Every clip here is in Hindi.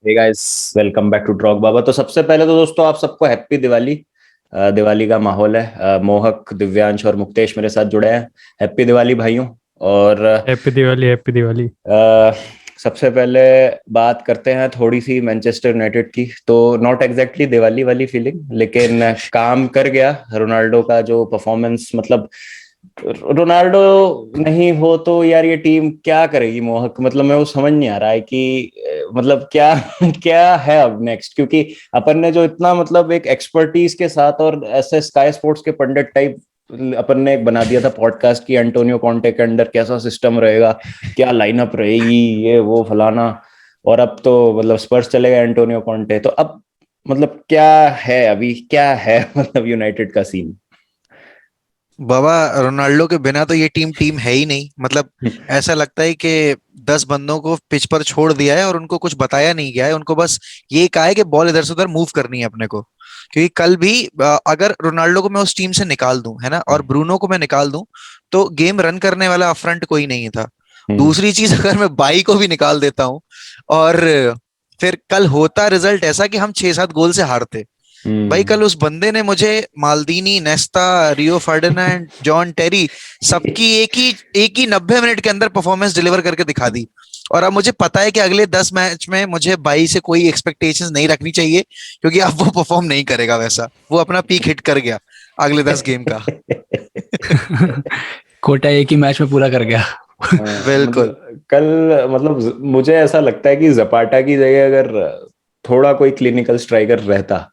Hey guys, welcome back to talk Baba. तो सबसे पहले तो दोस्तों आप सबको हैप्पी दिवाली। दिवाली का माहौल है। मोहक, दिव्यांश और मुक्तेश मेरे साथ जुड़े हैं। हैप्पी दिवाली भाइयों। और हैप्पी दिवाली, हैप्पी दिवाली। अ, सबसे पहले बात करते हैं थोड़ी सी मैनचेस्टर यूनाइटेड की। तो नॉट एग्जैक्टली दिवाली वाली फीलिंग, लेकिन काम कर गया रोनाल्डो का जो परफॉर्मेंस। मतलब रोनाल्डो नहीं हो तो यार ये टीम क्या करेगी मोहक। मतलब मैं वो समझ नहीं आ रहा है कि मतलब क्या क्या है अब नेक्स्ट। क्योंकि अपन ने जो इतना मतलब एक एक्सपर्टीज के साथ और ऐसे स्काई स्पोर्ट्स के पंडित टाइप अपन ने एक बना दिया था पॉडकास्ट की, एंटोनियो कॉन्टे के अंडर कैसा सिस्टम रहेगा, क्या लाइनअप रहेगी, ये वो फलाना। और अब तो मतलब स्पर्स चले गए एंटोनियो कॉन्टे। तो अब मतलब क्या है अभी, क्या है मतलब यूनाइटेड का सीन। बाबा, रोनाल्डो के बिना तो ये टीम टीम है ही नहीं। मतलब ऐसा लगता है कि 10 बंदों को पिच पर छोड़ दिया है और उनको कुछ बताया नहीं गया है। उनको बस ये कहा है कि बॉल इधर से उधर मूव करनी है अपने को। क्योंकि कल भी अगर रोनाल्डो को मैं उस टीम से निकाल दूं, है ना, और ब्रूनो को मैं निकाल दूं, तो गेम रन करने वाला फ्रंट कोई नहीं था। दूसरी चीज, अगर मैं बाई को भी निकाल देता हूं और फिर कल होता रिजल्ट ऐसा कि हम 6-7 गोल से हारते। भाई, हम्म। कल उस बंदे ने मुझे माल्दीनी, नेस्ता, रियो फर्डिनेंड, जॉन टेरी, सबकी एक ही 90 मिनट के अंदर परफॉर्मेंस डिलीवर करके दिखा दी। और अब मुझे पता है कि अगले 10 मैच में मुझे बाई से कोई एक्सपेक्टेशंस नहीं रखनी चाहिए, क्योंकि अब वो परफॉर्म नहीं करेगा वैसा। वो अपना पीक हिट कर गया अगले 10 गेम का। कोटा एक ही मैच में पूरा कर गया। बिल्कुल। मतलब कल मतलब मुझे ऐसा लगता है कि जपाटा की जगह अगर थोड़ा कोई क्लिनिकल स्ट्राइकर रहता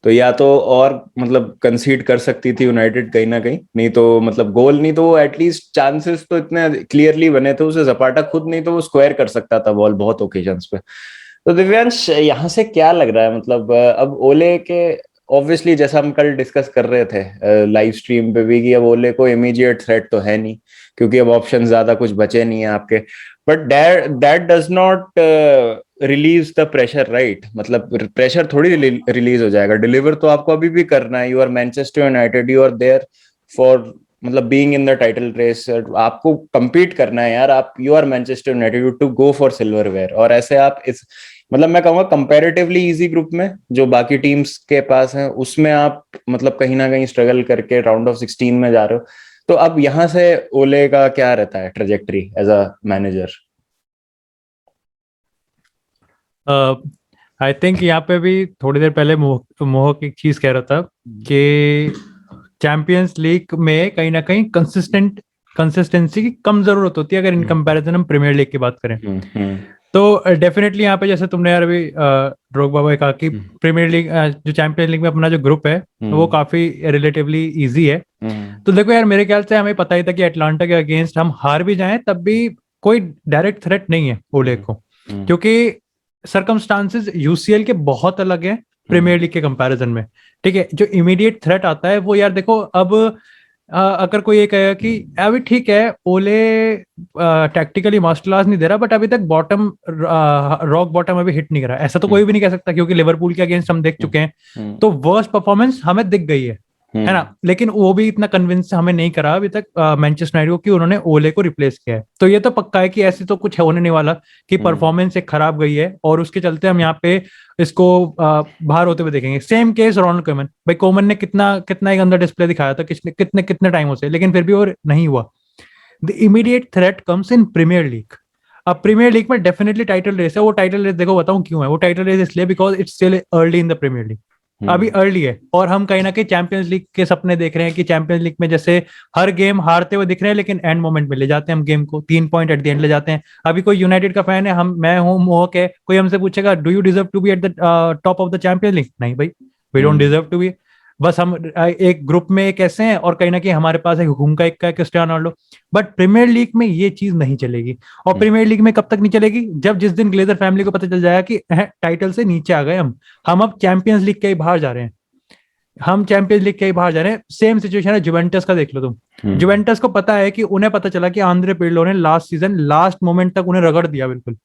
तो या तो और मतलब कंसीड कर सकती थी यूनाइटेड कहीं ना कहीं। नहीं तो मतलब गोल नहीं तो एटलीस्ट चांसेस तो इतने क्लियरली बने थे उसे। जपाटा खुद नहीं तो वो स्क्वायर कर सकता था बॉल बहुत ओकेजन्स पे। तो दिव्यांश, यहाँ से क्या लग रहा है मतलब अब ओले के ऑब्वियसली जैसा हम कल डिस्कस कर रहे थे लाइव स्ट्रीम पे भी कि अब ओले को इमीडिएट थ्रेट तो है नहीं, क्योंकि अब ऑप्शन ज्यादा कुछ बचे नहीं है आपके। But that that does not release the pressure, right? मतलब प्रेशर थोड़ी रिलीज हो जाएगा। डिलीवर तो आपको अभी भी करना है। You are Manchester United, you are there for मतलब being in the title race. आपको compete करना है यार। आप you are Manchester United, you to go for silverware. और ऐसे आप इस मतलब मैं कहूंगा कंपैरेटिवली इजी ग्रुप में जो बाकी टीम्स के पास है उसमें आप मतलब कहीं ना कहीं स्ट्रगल करके राउंड ऑफ 16 में जा रहे हो। तो अब यहाँ से ओले का क्या रहता है trajectory as a manager? I think यहाँ पे भी थोड़ी देर पहले मोहक एक चीज कह रहा था कि चैंपियंस लीग में कहीं ना कहीं कंसिस्टेंसी की कम जरूरत होती है अगर इन कंपैरिजन हम प्रीमियर लीग की बात करें। हम्म। तो डेफिनेटली यहाँ पे जैसे तुमने यार अभी ड्रोग्बा भाई कहा कि हम्म। प्रीमियर लीग जो चैंपियंस लीग में अपना जो ग्रुप है वो हम्म। काफी रिलेटिवली इजी है। हम्म। तो देखो यार, मेरे ख्याल से हमें पता ही था कि अटलांटा के अगेंस्ट हम हार भी जाएं तब भी कोई डायरेक्ट थ्रेट नहीं है ओले हम्म। को, हम्म। क्योंकि सरकमस्टांसेस यूसीएल के बहुत अलग हैं हम्म। प्रीमियर लीग के कंपैरिजन में। ठीक है, जो इमीडिएट थ्रेट आता है वो यार देखो अब अगर कोई ये कहेगा कि अभी ठीक है ओले टैक्टिकली मास्टर क्लास नहीं दे रहा बट अभी तक बॉटम रॉक बॉटम अभी हिट नहीं करा, ऐसा तो कोई भी नहीं कह सकता क्योंकि लिवरपूल के अगेंस्ट हम देख चुके हैं। हम्म। तो वर्स्ट परफॉर्मेंस हमें दिख गई है ना, लेकिन वो भी इतना कन्विंस हमें नहीं करा अभी तक मैनचेस्टर यूनाइटेड को कि उन्होंने ओले को रिप्लेस किया है। तो ये तो पक्का है कि ऐसे तो कुछ होने नहीं वाला कि परफॉर्मेंस एक खराब गई है और उसके चलते हम यहाँ पे इसको बाहर होते हुए देखेंगे। सेम केस रोनाल्ड कोमन, भाई कोमन ने कितना कितना एक अंदर डिस्प्ले दिखाया था कितने कितने कितने टाइमों से, लेकिन फिर भी वो नहीं हुआ। The immediate threat comes in Premier League. अब प्रीमियर लीग में डेफिनेटली टाइटल रेस है। वो टाइटल रेस देखो बताऊं क्यों है वो टाइटल रेस, इसलिए because it's still early in the Premier League. अभी अर्ली है और हम कहीं ना कहीं चैंपियंस लीग के सपने देख रहे हैं कि चैंपियंस लीग में जैसे हर गेम हारते हुए दिख रहे हैं लेकिन एंड मोमेंट में ले जाते हैं हम गेम को, 3 पॉइंट एट द एंड ले जाते हैं। अभी कोई यूनाइटेड का फैन है, हम मैं हूं मोहक है, कोई हमसे पूछेगा do you deserve to be at the top of the Champions League? नहीं भाई, we don't deserve to be. बस हम एक ग्रुप में एक ऐसे हैं और कहीं ना कहीं हमारे पास एक हुकुम का एक का Cristiano Ronaldo. But Premier League में ये चीज नहीं चलेगी। और प्रीमियर लीग में कब तक नहीं चलेगी? जब जिस दिन ग्लेजर फैमिली को पता चल जाएगा कि टाइटल से नीचे आ गए हम अब चैंपियंस लीग के ही बाहर जा रहे हैं। हम चैंपियंस लीग के ही बाहर जा रहे हैं। सेम सिचुएशन है जुवेंटस का, देख लो तुम। जुवेंटस को पता है कि उन्हें पता चला कि आंद्रे पिर्लो ने लास्ट सीजन लास्ट मोमेंट तक उन्हें रगड़ दिया बिल्कुल।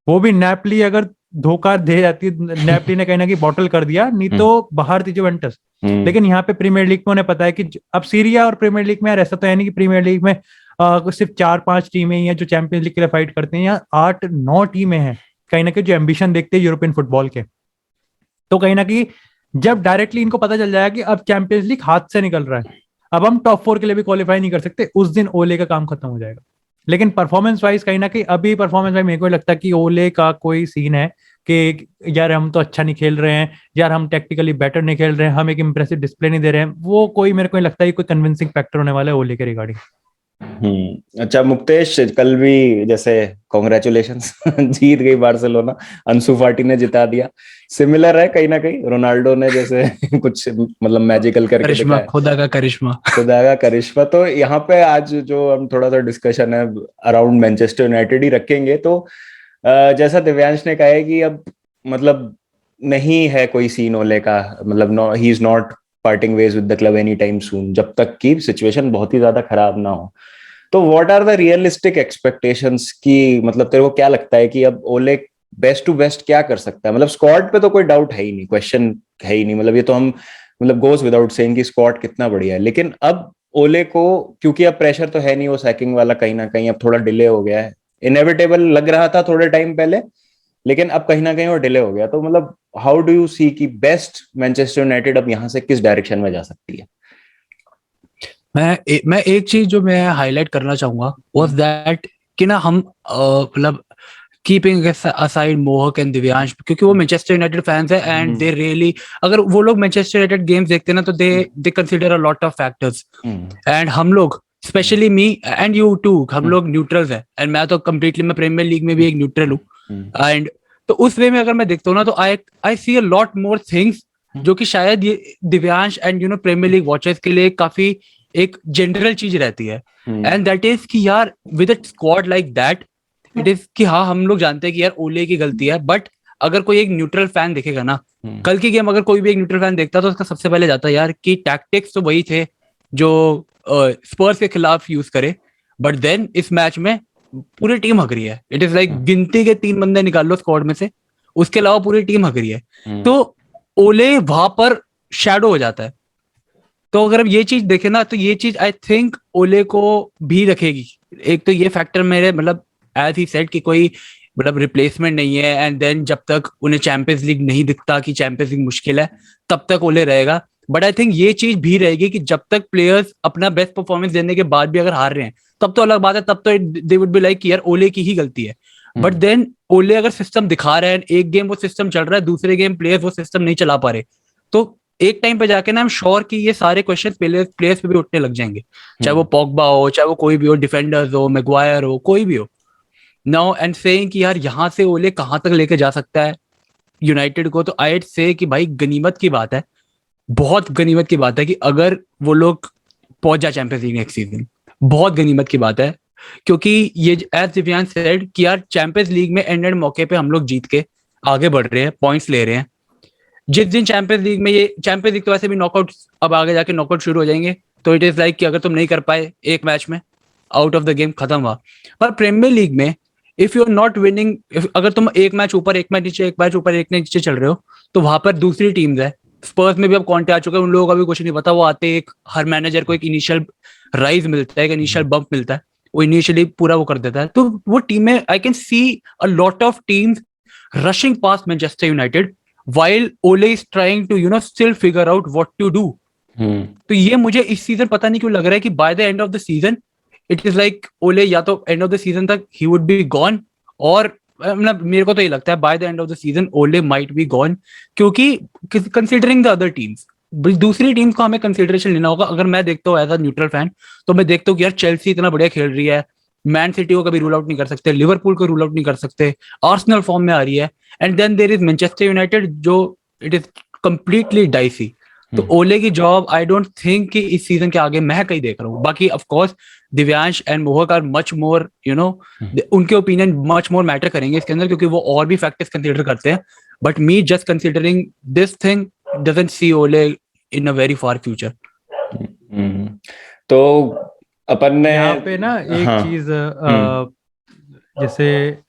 वो भी नैपली अगर धोखा दे जाती, नैपली ने कहीं ना कहीं बॉटल कर दिया, नहीं तो बाहर थी जुवेंटस। लेकिन यहाँ पे प्रीमियर लीग में उन्हें पता है कि अब सीरिया और प्रीमियर लीग में यार ऐसा तो है नहीं कि प्रीमियर लीग में सिर्फ 4-5 टीमें ही हैं जो चैंपियंस लीग के लिए फाइट करती हैं। यहाँ 8-9 टीमें हैं कहीं ना कहीं जो एम्बिशन देखते हैं यूरोपियन फुटबॉल के, तो कहीं ना कहीं जब डायरेक्टली इनको पता चल जाएगा कि अब चैंपियंस लीग हाथ से निकल रहा है, अब हम टॉप 4 के लिए भी क्वालिफाई नहीं कर सकते, उस दिन ओले का काम खत्म हो जाएगा। लेकिन परफॉर्मेंस वाइज कहीं ना कहीं अभी परफॉर्मेंस वाइज मेरे को लगता है कि ओले का कोई सीन है कि यार हम तो अच्छा नहीं खेल रहे हैं, यार हम टेक्निकली बेटर नहीं खेल रहे हैं, हम एक इंप्रेसिव डिस्प्ले नहीं दे रहे हैं, वो कोई मेरे को नहीं लगता है कोई कन्विंसिंग फैक्टर होने वाला है ओले के रिगार्डिंग। अच्छा मुक्तेश, कल भी जैसे कॉन्ग्रेचुलेशंस जीत गई बार्सिलोना, अंसु फाटी ने जिता दिया। सिमिलर है कहीं ना कहीं, रोनाल्डो ने जैसे कुछ मतलब मैजिकल करके करिश्मा, दिखाया, खुदा का करिश्मा। खुदा का करिश्मा। तो यहाँ पे आज जो हम थोड़ा सा डिस्कशन है अराउंड मैनचेस्टर यूनाइटेड ही रखेंगे। तो जैसा दिव्यांश ने कहा है कि अब मतलब नहीं है कोई सीन ओले का, मतलब he is not parting ways with the club any time soon, जब तक की सिचुएशन बहुत ही ज्यादा खराब ना हो। तो what are the realistic expectations की, मतलब तेरे को क्या लगता है कि अब ओले बेस्ट टू बेस्ट क्या कर सकता है? मतलब स्क्वाड पे तो कोई डाउट है ही नहीं, क्वेश्चन है ही नहीं, मतलब ये तो हम मतलब गोज विदाउट सेइंग कि स्क्वाड कितना बढ़िया है। लेकिन अब ओले को, क्योंकि अब प्रेशर तो है नहीं वो सैकिंग वाला, कहीं ना कहीं अब थोड़ा डिले हो गया है, इनएविटेबल लग रहा था थोड़े टाइम पहले, लेकिन अब कहीं ना कहीं वो डिले हो गया। तो मतलब हाउ डू यू सी कि बेस्ट मैनचेस्टर यूनाइटेड अब यहाँ से किस डायरेक्शन में जा सकती है? मैं एक चीज जो मैं हाईलाइट करना चाहूंगा वाज दैट कि ना हम मतलब कीपिंग असाइड मोहक एंड दिव्यांश, क्योंकि वो मैनचेस्टर यूनाइटेड फैंस है एंड दे रियली, अगर वो लोग मैनचेस्टर यूनाइटेड गेम्स देखते हैं ना तो they consider a lot of factors, and हम लोग specially me and you too, हम लोग न्यूट्रल्स है, एंड मैं तो कम्प्लीटली, मैं प्रीमियर लीग में भी एक न्यूट्रल हूँ। एंड तो उस वे में अगर मैं देखता हूँ ना तो आई सी अ लॉट मोर थिंग्स जो कि शायद ये Divyansh and you know Premier League watchers के लिए काफी एक जनरल चीज रहती है, एंड दैट इज कि यार with a squad like that it is कि हाँ हम लोग जानते हैं कि यार ओले की गलती है, बट अगर कोई एक न्यूट्रल फैन देखेगा ना कल की गेम, अगर कोई भी एक न्यूट्रल फैन देखता तो उसका सबसे पहले जाता यार कि टैक्टिक्स तो वही थे जो स्पर्स के खिलाफ यूज करे, बट देन इस मैच में पूरी टीम हक रही है। इट इज लाइक गिनती के 3 बंदे निकाल लो स्क्वाड में से, उसके अलावा पूरी टीम हक रही है, तो ओले वहां पर शैडो हो जाता है। तो अगर हम ये चीज देखें ना तो ये चीज आई थिंक ओले को भी रखेगी। एक तो ये फैक्टर मेरे मतलब एज ही सेड कि कोई मतलब रिप्लेसमेंट नहीं है, एंड देन जब तक उन्हें चैंपियंस लीग नहीं दिखता कि चैंपियंस लीग मुश्किल है तब तक ओले रहेगा। बट आई थिंक ये चीज भी रहेगी कि जब तक प्लेयर्स अपना बेस्ट परफॉर्मेंस देने के बाद भी अगर हार रहे हैं तब तो अलग बात है, तब तो दे वुड बी लाइक कि यार ओले की ही गलती है। बट देन ओले अगर सिस्टम दिखा रहा है, एक गेम वो सिस्टम चल रहा है, दूसरे गेम प्लेयर्स वो सिस्टम नहीं चला पा रहे, तो एक टाइम पे जाके ना आई एम श्योर कि ये सारे क्वेश्चन प्लेयर्स पे भी उठने लग जाएंगे, चाहे वो पॉगबा हो, चाहे वो कोई भी हो, डिफेंडर्स हो, मैग्वायर हो, कोई भी हो। नाउ एंड सेइंग कि यार यहाँ से ओले कहाँ तक लेके जा सकता है यूनाइटेड को, तो आई से कि भाई गनीमत की बात है, बहुत गनीमत की बात है कि अगर वो लोग पहुंच जाए चैंपियंस लीग नेक्स्ट सीजन, बहुत गनीमत की बात है। क्योंकि ये एज दिव्यांश सेड कि यार चैंपियंस लीग में एंड मौके पे हम लोग जीत के आगे बढ़ रहे हैं, पॉइंट्स ले रहे हैं। जिस दिन चैंपियंस लीग में, ये चैंपियंस लीग तो वैसे भी नॉकआउट, अब आगे जाके नॉकआउट शुरू हो जाएंगे, तो इट इज लाइक कि अगर तुम नहीं कर पाए एक मैच में, आउट ऑफ द गेम, खत्म हुआ। पर प्रीमियर लीग में if you are not winning, अगर तुम एक मैच ऊपर एक मैच नीचे, एक मैच ऊपर एक नीचे चल रहे हो, तो वहां पर दूसरी टीम्स है। स्पर्स में भी अब कॉन्टे आ चुके हैं, उन लोगों का भी कुछ नहीं पता, वो आते एक हर मैनेजर को एक इनिशियल राइज मिलता है, एक इनिशियल बम्प मिलता है, वो इनिशियली पूरा वो कर देता है। तो वो टीमें, I can see a lot of teams rushing past Manchester United while Ole is trying to still figure out what to do. तो ये मुझे इस सीजन पता नहीं क्यों लग रहा है कि by the end of the season it is like ओले या तो एंड ऑफ द सीजन तक ही वुड बी गॉन, और मतलब मेरे को तो ये लगता है by the end of the season ओले माइट बी गॉन, क्योंकि कंसीडरिंग द अदर टीम्स, दूसरी टीम्स को हमें कंसीडरेशन लेना होगा। अगर मैं देखता हूँ एज अ न्यूट्रल फैन, तो मैं देखता हूँ कि यार चेल्सी इतना बढ़िया खेल रही है, मैन सिटी को कभी रूल आउट नहीं कर सकते, लिवरपूल को रूल आउट नहीं कर सकते, आर्सेनल फॉर्म में आ रही है, and then there is Manchester United जो इट इज कंप्लीटली डाइसी। तो ओले की जॉब आई डोंट थिंक कि इस सीजन के आगे मैं कहीं देख रहा हूँ। बाकी ऑफ कोर्स दिव्यांश एंड मोहक आर मच मोर उनके ओपिनियन मच मोर मैटर करेंगे इसके अंदर, क्योंकि वो और भी फैक्टर्स कंसीडर करते हैं, but me just considering this thing doesn't see ओले इन अ वेरी फार फ्यूचर। तो अपन ने यहाँ पे ना एक चीज जैसे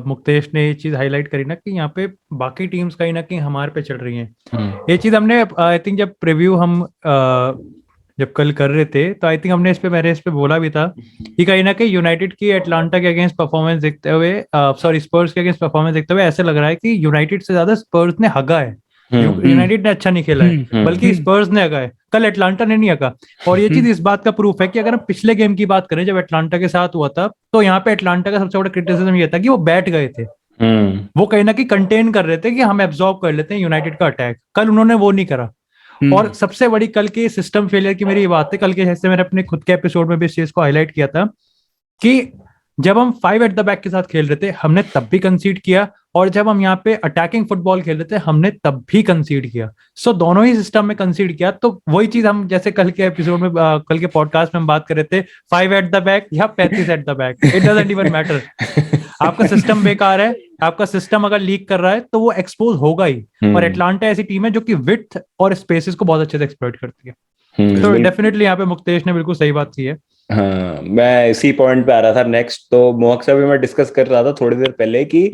मुक्तेश ने ये चीज हाईलाइट करी ना कि यहाँ पे बाकी टीम्स कहीं ना कहीं हमारे पे चल रही हैं। ये चीज हमने आई थिंक जब प्रीव्यू हम जब कल कर रहे थे, तो आई थिंक मैंने इस पे बोला भी था कि कहीं ना कहीं यूनाइटेड की एटलांटा के अगेंस्ट परफॉर्मेंस देखते हुए, सॉरी स्पर्स के अगेंस्ट परफॉर्मेंस देखते हुए ऐसे लग रहा है कि यूनाइटेड से ज्यादा स्पर्स ने हगा है। यूनाइटेड ने अच्छा नहीं खेला है, बल्कि स्पर्स ने हगा है, कल एटलांटा ने नहीं हगा। और ये चीज इस बात का प्रूफ है कि अगर हम पिछले गेम की बात करें जब एटलांटा के साथ हुआ था, तो यहाँ पे एटलांटा का सबसे बड़ा क्रिटिसिज्म ये था कि वो बैठ गए थे, वो कहीं ना कहीं कंटेन कर रहे थे कि हम एब्जॉर्ब कर लेते हैं यूनाइटेड का अटैक। कल उन्होंने वो नहीं करा। और सबसे बड़ी कल की सिस्टम फेलियर की मेरी ये बात है, कल के जैसे मैंने अपने खुद के एपिसोड में भी इस चीज को हाईलाइट किया था कि जब हम 5 एट द बैक के साथ खेल रहे थे हमने तब भी कंसीड किया, और जब हम यहाँ पे अटैकिंग फुटबॉल खेल रहे थे हमने तब भी कंसीड किया। सो दोनों ही सिस्टम में कंसीड किया। तो वही चीज हम जैसे कल के एपिसोड में, कल के पॉडकास्ट में हम बात कर रहे थे, 5 एट द बैक या 35 eight the back, it doesn't even matter. आपका सिस्टम बेकार है, आपका सिस्टम अगर लीक कर रहा है तो वो एक्सपोज होगा ही। और एटलांटा ऐसी टीम है जो कि विड्थ और स्पेसेस को बहुत अच्छे से एक्सप्लॉइट करती है। तो डेफिनेटली यहाँ पे मुक्तेश ने बिल्कुल सही बात की है। हाँ, मैं इसी पॉइंट पे आ रहा था नेक्स्ट। तो मोहक से भी मैं डिस्कस कर रहा था थोड़ी देर पहले कि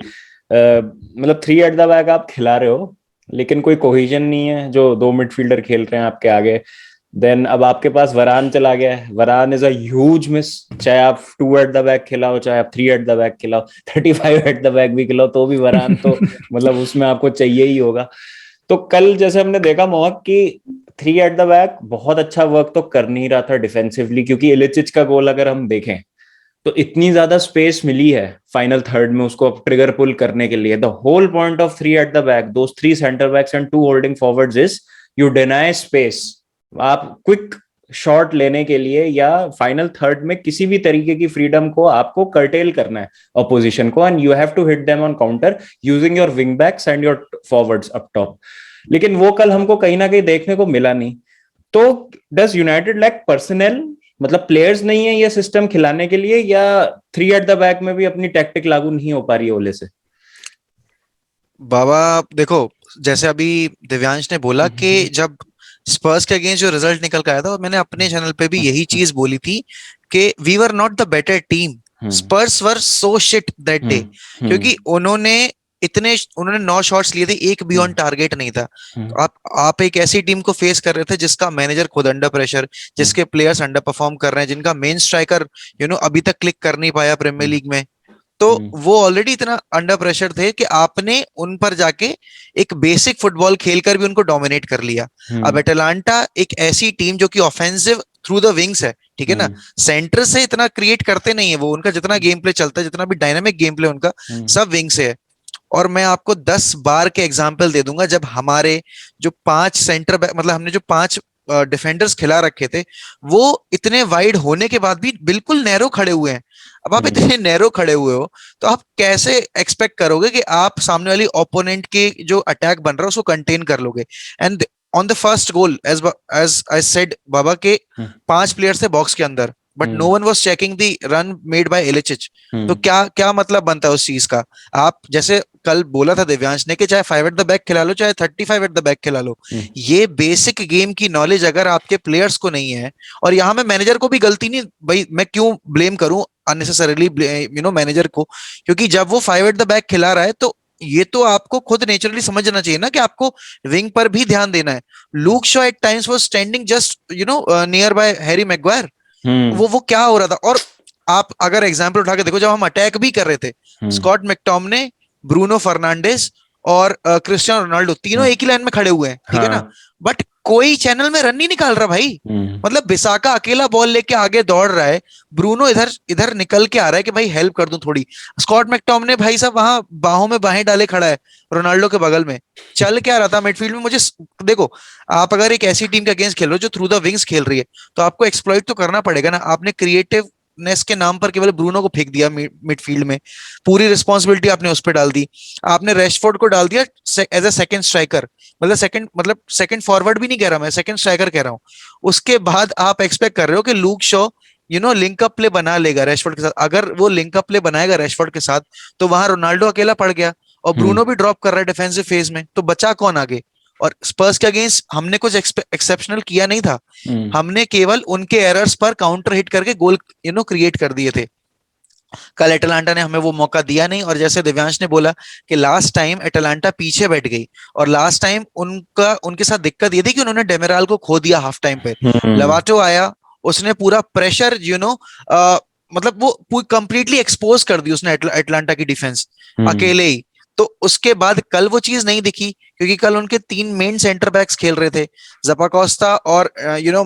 मतलब 3 एट द बैक आप खिला रहे हो, लेकिन कोई कोहेजन नहीं है। जो 2 मिडफील्डर खेल रहे हैं आपके आगे, देन अब आपके पास वरान चला गया है। वरान इज अ ह्यूज मिस। चाहे आप 2 एट द बैक खिलाओ, चाहे आप 3 एट द बैक खिलाओ, 35 एट द बैक भी खिलाओ, तो भी वरान तो मतलब उसमें आपको चाहिए ही होगा। तो कल जैसे हमने देखा मोहक की 3 एट द बैक बहुत अच्छा वर्क तो कर नहीं रहा था डिफेंसिवली, क्योंकि इलिचिच का गोल अगर हम देखें तो इतनी ज्यादा स्पेस मिली है फाइनल थर्ड में उसको ट्रिगर पुल करने के लिए। The whole point of 3 at the back, those 3 centre backs and 2 holding forwards is you deny space. आप क्विक शॉट लेने के लिए या फाइनल थर्ड में किसी भी तरीके की फ्रीडम को आपको कर्टेल करना है अपोजिशन को, and you have to hit them on counter using your wing backs and your forwards up top. लेकिन वो कल हमको कहीं ना कहीं देखने को मिला नहीं। तो डज यूनाइटेड लैक पर्सनल, मतलब प्लेयर्स नहीं है ये सिस्टम खिलाने के लिए, या 3 एट द बैक में भी अपनी टैक्टिक लागू नहीं हो पा रही है ओले से? बाबा देखो, जैसे अभी दिव्यांश ने बोला कि जब स्पर्स के अगेंस्ट जो रिजल्ट निकल कर आया था, और मैंने अपने चैनल पे भी यही चीज बोली थी कि we were not the better team, Spurs were so shit that day, क्योंकि उन्होंने 9 शॉट्स लिए थे, एक भी ऑन टारगेट नहीं था। तो आप एक ऐसी टीम को फेस कर रहे थे जिसका मैनेजर खुद अंडर प्रेशर, जिसके प्लेयर्स अंडर परफॉर्म कर रहे हैं, जिनका मेन स्ट्राइकर अभी तक क्लिक कर नहीं पाया प्रीमियर लीग में। तो वो ऑलरेडी इतना अंडर प्रेशर थे कि आपने उन पर जाके एक बेसिक फुटबॉल खेलकर भी उनको डोमिनेट कर लिया। अब एटलांटा एक ऐसी टीम जो कि ऑफेंसिव थ्रू द विंग्स है, ठीक है ना, सेंटर से इतना क्रिएट करते नहीं है वो, उनका जितना गेम प्ले चलता है, जितना भी डायनामिक गेम प्ले उनका, सब विंग से है। और मैं आपको 10 बार के एग्जाम्पल दे दूंगा जब हमारे जो 5 सेंटर बैक, मतलब हमने जो 5 डिफेंडर्स खिला रखे थे, वो इतने वाइड होने के बाद भी बिल्कुल नैरो खड़े हुए हैं। अब आप इतने नैरो खड़े हुए हो तो आप कैसे एक्सपेक्ट करोगे कि आप सामने वाली ओपोनेंट के जो अटैक बन रहा है उसको कंटेन कर लोगे? And on the first goal, as I said Baba, के 5 प्लेयर्स थे बॉक्स के अंदर, but no one was checking the run made by Ilicic. तो क्या क्या मतलब बनता है उस चीज का? आप जैसे कल बोला था दिव्यांश ने कि चाहे 5 एट द बैक खिला लो, चाहे 35 एट द बैक खिला लो, ये बेसिक गेम की नॉलेज अगर आपके प्लेयर्स को नहीं है, और यहाँ में मैनेजर को भी गलती नहीं भाई, मैं क्यों ब्लेम करूं अननेसेसरीली मैनेजर को, क्योंकि जब वो 5 एट द बैक खिला रहा है तो ये तो आपको खुद नेचुरली समझना चाहिए ना कि आपको विंग पर भी ध्यान देना है। Luke Shaw at times was standing just nearby Harry Maguire. वो क्या हो रहा था? और आप अगर एग्जांपल उठा के देखो, जब हम अटैक भी कर रहे थे, स्कॉट मैकटोमिने, ब्रूनो फर्नांडिस और क्रिस्टियानो रोनाल्डो तीनों एक ही लाइन में खड़े हुए हैं, ठीक है ना, बट कोई चैनल में रन नहीं निकाल रहा भाई। मतलब बिसाका अकेला बॉल लेके आगे दौड़ रहा है, ब्रूनो इधर इधर निकल के आ रहा है कि भाई हेल्प कर दूं थोड़ी, स्कॉट मैकटोमिने भाई साहब वहां बाहों में बाहें डाले खड़ा है रोनाल्डो के बगल में। चल क्या रहा था मिडफील्ड में? मुझे देखो, आप अगर एक ऐसी टीम के अगेंस्ट खेल रहे हो जो थ्रू द विंग्स खेल रही है, तो आपको एक्सप्लॉइट तो करना पड़ेगा ना। आपने क्रिएटिवनेस के नाम पर केवल ब्रूनो को फेंक दिया मिडफील्ड में, पूरी रिस्पॉन्सिबिलिटी आपने उस पर डाल दी। आपने रेशफोर्ड को डाल दिया एज ए सेकंड स्ट्राइकर, मतलब सेकंड फॉरवर्ड भी नहीं कह रहा मैं, सेकंड स्ट्राइकर कह रहा हूं। उसके बाद आप एक्सपेक्ट कर रहे हो कि Luke Shaw link up play बना लेगा रैशफोर्ड के साथ। अगर वो लिंक अप प्ले बनाएगा रैशफोर्ड के साथ, तो वहां रोनाल्डो अकेला पड़ गया और ब्रूनो भी ड्रॉप कर रहा है डिफेंसिव फेज में, तो बचा कौन आगे? और स्पर्स के अगेंस्ट हमने कुछ एक्सेप्शनल किया नहीं था, हमने केवल उनके एरर्स पर काउंटर हिट करके गोल क्रिएट कर दिए थे। कल एटलांटा ने हमें वो मौका दिया नहीं, और जैसे दिव्यांश ने बोला कि लास्ट टाइम एटलांटा पीछे बैठ गई, और लास्ट टाइम उनके साथ दिक्कत ये थी कि उन्होंने डेमिराल को खो दिया हाफ टाइम पे। लवाटो आया, उसने पूरा प्रेशर मतलब वो कंप्लीटली एक्सपोज कर दी उसने एटलांटा की डिफेंस अकेले ही। तो उसके बाद कल वो चीज नहीं दिखी, क्योंकि कल उनके 3 मेन सेंटर बैक्स खेल रहे थे, ज़ापाकोस्टा और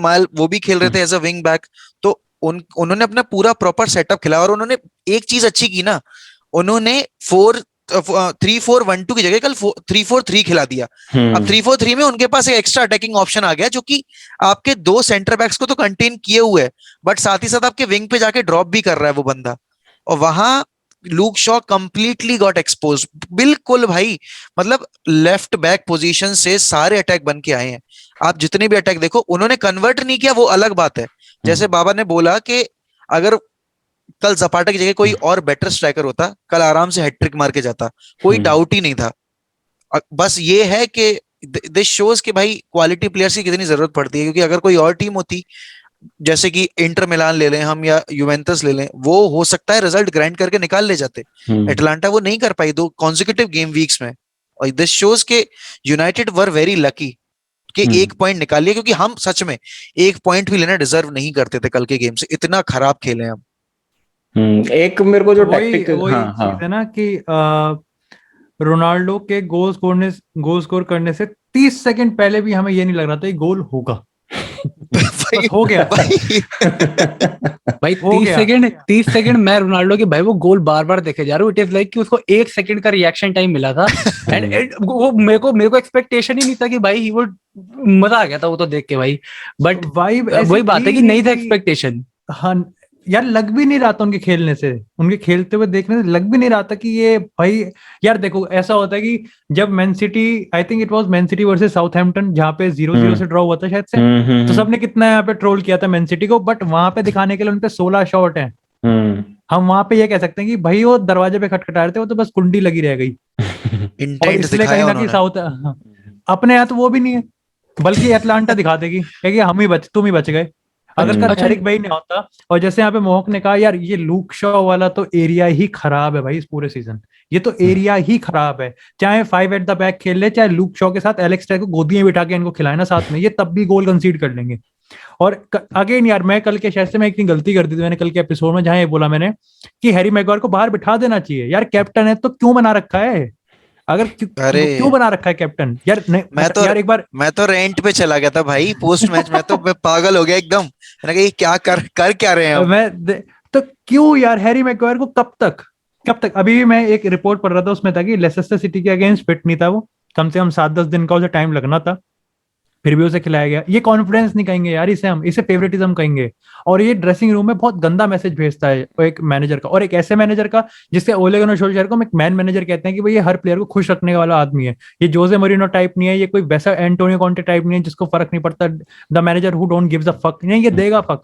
माइल, वो भी खेल रहे थे एज अ विंग बैक। तो उन्होंने अपना पूरा प्रॉपर सेटअप खेला, और उन्होंने एक चीज अच्छी की ना, उन्होंने 3-4-1-2 की जगह कल 3-4-3 खिला दिया। अब 3-4-3 में उनके पास एक एक्स्ट्रा अटैकिंग ऑप्शन आ गया, जो कि आपके 2 सेंटर बैक्स को तो कंटेन किए हुए है, बट साथ ही साथ आपके विंग पे जाके ड्रॉप भी कर रहा है वो बंदा। और वहां Luke Shaw completely got expose, बिल्कुल भाई। मतलब लेफ्ट बैक पोजीशन से सारे अटैक बन के आए हैं। आप जितने भी अटैक देखो, उन्होंने कन्वर्ट नहीं किया, वो अलग बात है। जैसे बाबा ने बोला कि अगर कल ज़पाटा की जगह कोई और बेटर स्ट्राइकर होता, कल आराम से हैट्रिक मार के जाता, कोई डाउट ही नहीं था। बस ये है कि दिस शोज कि भाई क्वालिटी प्लेयर्स की कितनी जरूरत पड़ती है, क्योंकि अगर कोई और टीम होती, जैसे कि इंटर मिलान ले लें हम या यूवेंटस ले लें, वो हो सकता है रिजल्ट ग्राइंड करके निकाल ले जाते। एटलांटा वो नहीं कर पाई 2 कॉन्जिक्यूटिव गेम वीक्स में, और दिस शोज के यूनाइटेड वर वेरी लकी कि 1 पॉइंट निकाल लिया, क्योंकि हम सच में 1 पॉइंट भी लेना डिजर्व नहीं करते थे कल के गेम से, इतना खराब खेले हम। एक मेरे को जो वही टैक्टिकल, वही चीज है ना कि रोनाल्डो के गोल स्कोर करने से 30 सेकंड पहले भी हमें ये नहीं लग रहा था कि गोल होगा। बस हो गया भाई। हो 30 सेकंड मैं रोनाल्डो के भाई वो गोल बार बार देखे जा रहा हूँ। इट इज लाइक कि उसको 1 सेकंड का रिएक्शन टाइम मिला था, एंड वो मेरे को एक्सपेक्टेशन ही नहीं था कि भाई ही वो, मजा आ गया था वो तो देख के भाई। बट वही बात है कि नहीं था एक्सपेक्टेशन। हाँ यार, लग भी नहीं रहा था उनके खेलने से, उनके खेलते हुए देखने से लग भी नहीं रहा था कि ये भाई। यार देखो, ऐसा होता है कि जब man city, I think it was man city versus Southampton, जहाँ पे 0-0 से ड्रॉ हुआ था शायद से, तो सबने कितना यहाँ पे ट्रोल किया था मैन सिटी को, बट वहां पे दिखाने के लिए उनपे 16 शॉट हैं। हम वहां पे ये कह सकते हैं कि भाई वो दरवाजे पे खटखटा रहे थे, वो तो बस कुंडी लगी रह गई। और इसलिए कहीं ना कहीं साउथ अपने यहाँ तो वो भी नहीं है, बल्कि एटलांटा दिखा देगी कि तुम ही बच गए। अगर कल एरिक भाई नहीं होता, और जैसे यहाँ पे मोहक ने कहा, यार ये लूक शॉ वाला तो एरिया ही खराब है भाई इस पूरे सीजन। ये तो एरिया ही खराब है, चाहे 5 एट द बैक खेल ले, चाहे लूक शॉ के साथ एलेक्स टेलर को गोदियां बिठा के इनको खिलाए ना साथ में, ये तब भी गोल कंसीड कर लेंगे। और अगेन यार, मैं कल के शायद से मैं इतनी गलती कर दी थी मैंने कल के एपिसोड में, जहां ये बोला मैंने कि हैरी मैग्वायर को बाहर बिठा देना चाहिए। यार कैप्टन है तो क्यों बना रखा है? अगर क्यों बना रखा है कैप्टन? यार यार एक बार मैं तो रेंट पे चला गया था भाई पोस्ट मैच में, तो मैं पागल हो गया एकदम। मैंने कहा ये क्या कर क्या रहे हैं तो क्यों यार हैरी मैग्वायर को कब तक? अभी भी मैं एक रिपोर्ट पढ़ रहा था, उसमें था कि लेसेस्टर सिटी के अगेंस्ट फिट नहीं था वो, कम से कम 7-10 दिन का उसे टाइम लगना था, फिर भी उसे खिलाया गया। ये कॉन्फिडेंस नहीं कहेंगे यार इसे फेवरेटिज्म कहेंगे। और ये ड्रेसिंग रूम में बहुत गंदा मैसेज भेजता है एक मैनेजर का, और एक ऐसे मैनेजर का जिसके ओले गुनार सोल्शायर को एक मैन मैनेजर कहते हैं कि भाई ये हर प्लेयर को खुश रखने वाला आदमी है। ये जोसे मरीनो टाइप नहीं है, ये कोई वैसा एंटोनियो कॉन्टे टाइप नहीं है जिसको फर्क नहीं पड़ता, the manager who don't gives a fuck. नहीं, ये देगा फक,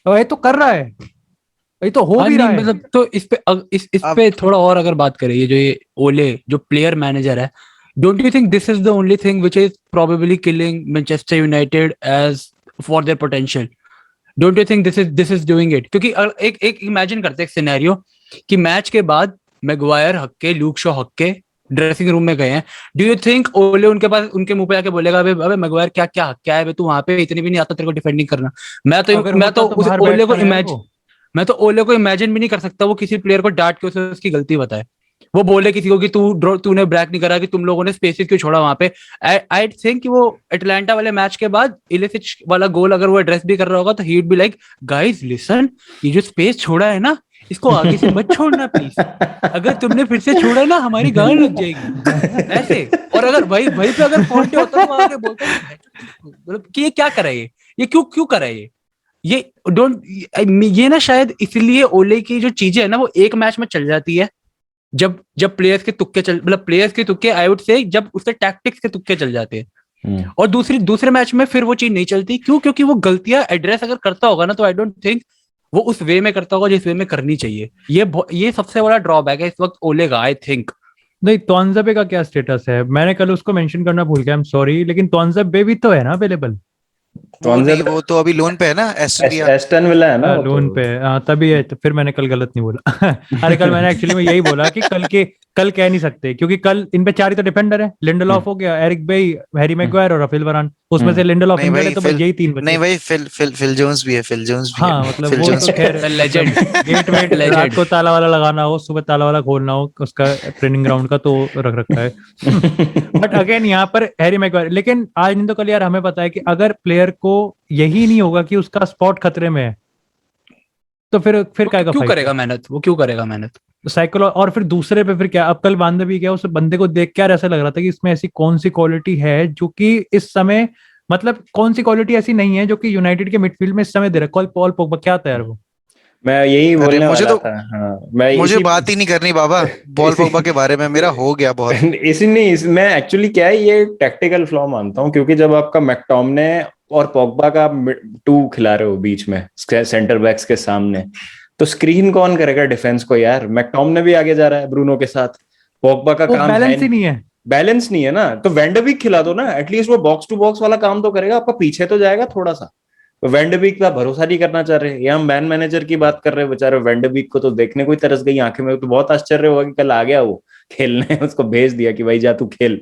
और ये तो कर रहा है, ये तो हो भी रहा है। मतलब तो इस पे थोड़ा और अगर बात करें, ये ओले जो प्लेयर मैनेजर है, don't you think this is the only thing which is probably killing Manchester United as for their potential? Don't you think this is doing it? क्योंकि एक इमेजिन करते हैं एक सिनेरियो कि मैच के बाद मैग्वायर हक्के, लूक शॉ हक्के ड्रेसिंग रूम में गए हैं। डू यू थिंक ओले उनके मुंह पे आके बोलेगा अबे मैग्वायर क्या हक्का है, तू वहां पे इतनी भी नहीं आता तेरे को डिफेंड नहीं करना? मैं तो ओले को इमेजिन भी नहीं कर सकता वो किसी प्लेयर को डांट के उसे उसकी गलती बताए, वो बोले किसी को कि तूने ब्रेक नहीं करा, कि तुम लोगों ने स्पेसेस क्यों छोड़ा वहां पे। आई थिंक कि वो एटलांटा वाले मैच के बाद इलिसिच वाला गोल अगर वो एड्रेस भी कर रहा होगा तो he would be like, guys listen, ये जो स्पेस छोड़ा है ना, इसको आगे से मत छोड़ना प्लीज, अगर तुमने फिर से छोड़ा ना हमारी गाल लग जाएगी ऐसे। और अगर वही पे अगर कॉन्टे होता तो आगे बोलता मतलब कि ये क्या कर रहा है, ये क्यों कर रहा है ये ना शायद इसलिए ओले की जो चीजें है ना वो एक मैच में चल जाती है, जब प्लेयर्स के तुक्के आई वुड से, जब उससे टैक्टिक्स के तुक्के चल जाते हैं, और दूसरे मैच में फिर वो चीज नहीं चलती। क्योंकि वो गलतियां एड्रेस अगर करता होगा ना, तो आई डोंट थिंक वो उस वे में करता होगा जिस वे में करनी चाहिए। ये सबसे बड़ा ड्रॉबैक है इस वक्त ओले का, आई थिंक। नहीं, तोंज़बे का क्या स्टेटस है? मैंने कल उसको मेंशन करना भूल गया, आई एम सॉरी, लेकिन तोंज़बे भी तो है ना अवेलेबल? कौन सा? वो तो अभी लोन पे है ना, एस्टन एस्टन विला है ना वो लोन तो। पे तभी है, तो फिर मैंने कल गलत नहीं बोला। अरे कल मैंने एक्चुअली में यही बोला कि कल कह नहीं सकते, क्योंकि कल इन पे 4 ही तो डिफेंडर है, लिंडलॉफ हो गया, एरिक बेई, हैरी मैग्वायर और राफेल वरान। उसमें से लिंडलॉफ नहीं इंजर्ड है भाई तो बस यही 3 नहीं बचे। भाई, फिल जोन्स भी है, फिल जोन्स भी है, हाँ मतलब फिल वो जोन्स तो भी है। खैर लेजेंड गेट वेट रात लेजेंड को ताला वाला लगाना हो, सुबह ताला वाला खोलना हो उसका ट्रेनिंग ग्राउंड का, तो रख रखा है। बट अगेन यहाँ पर हैरी मैग्वायर, लेकिन आज नहीं तो कल यार हमें पता है कि अगर प्लेयर को यही नहीं होगा कि उसका स्पॉट खतरे में है, तो फिर वो क्या का क्यों फाइट करेगा मेहनत, वो क्यों करेगा मेहनत? साइकिल। और फिर दूसरे पे फिर क्या, अब कल बांदा भी गया, उस बंदे को देख के यार ऐसा लग रहा था कि इसमें ऐसी कौन सी क्वालिटी है जो कि इस समय, मतलब कौन सी क्वालिटी ऐसी नहीं है जो कि यूनाइटेड के मिडफील्ड में इस समय दे रहा है। कॉल पॉल पोग्बा क्या था यार वो। मैं यही अरे बोलने मुझे वाला तो था। हाँ, मैं मुझे इसी बात ही नहीं करनी बाबा बॉल इसी पोग्बा के बारे में, मेरा हो गया बहुत। इसी नहीं मैं एक्चुअली क्या है, ये टैक्टिकल फ्लॉ मानता हूँ, क्योंकि जब आपका मैकटोमने और पोग्बा का टू खिला रहे हो बीच में सेंटर बैक्स के सामने, तो स्क्रीन कौन करेगा डिफेंस को यार? मैकटोमने भी आगे जा रहा है ब्रूनो के साथ, पोग्बा का वो काम है बैलेंस ही नहीं है। बैलेंस नहीं है ना, तो वैंडरबिक खिला दो ना एटलीस्ट, वो बॉक्स टू बॉक्स वाला काम तो करेगा, आपका पीछे तो जाएगा थोड़ा सा। तो वैंडरबिक का भरोसा नहीं करना चाह रहे, या हम मैन मैनेजर की बात कर रहे हैं, बेचारे वैंडरबिक को तो देखने को ही तरस गई आंखें में, तो बहुत आश्चर्य हुआ कि कल आ गया वो खेलने, उसको भेज दिया कि भाई जा तू खेल।